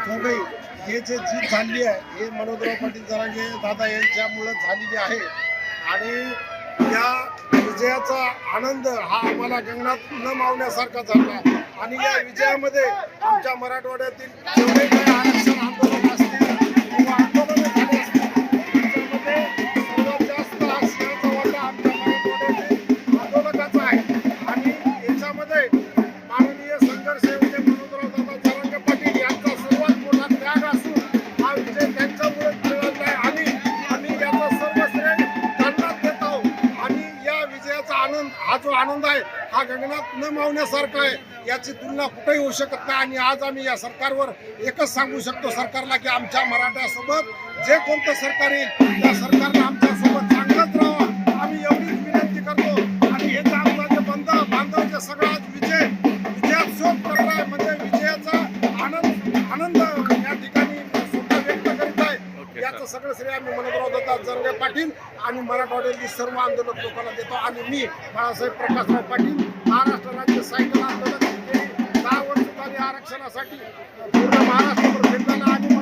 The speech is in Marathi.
दोघे हे जे जीत झाली आहे हे मनोहरराव पाटील जरांगे दादा यांच्यामुळे झालेली आहे आणि या विजयाचा आनंद हा आम्हाला गगनात न मावण्यासारखा झाला आणि या विजयामध्ये आमच्या मराठवाड्यातील जेवढे काही आरक्षण आंदोलन असतील किंवा आंदोलन झाले असतील त्याच्यामध्ये सर्वात जास्त हा सिंहाचा वाटा आमच्या मराठवाड्यातील आंदोलकाचा आहे आणि याच्यामध्ये माननीय संघर्ष योद्धे मनोहरराव दादा जरांगे पाटील यांचा सर्वात मोठा त्याग असून हा विजय त्यांच्यामुळे मिळाला आहे आणि आम्ही याचा सर्व श्रेय त्यांनाच देत आहोत आणि या विजयाचा आनंद हा जो आनंद आहे हा गगनात न मावण्यासारखा आहे याची तुलना कुठेही होऊ शकत नाही आणि आज आम्ही या सरकारवर एकच सांगू शकतो सरकारला की आमच्या मराठ्यासोबत जे कोणतं सरकार येईल त्या सरकारला आमच्यासोबत चांगलंच राहावं आम्ही एवढीच विनंती करतो आणि हे आमचा जे बांधव जे सगळा आज विजयात शोध करत आहे म्हणजे विजयाचा आनंद या ठिकाणी स्वतः व्यक्त करीत आहे याचं सगळं श्रेय आम्ही मनोहरराव दादा जरांगे पाटील आणि मराठवाड्यातील सर्व आंदोलक लोकांना देतो आणि मी बाळासाहेब प्रकाशराव पाटील महाराष्ट्र राज्य सायकल आंदोलक 10 वर्ष झाली आरक्षणासाठी पूर्ण महाराष्ट्रावर फिरताना आणि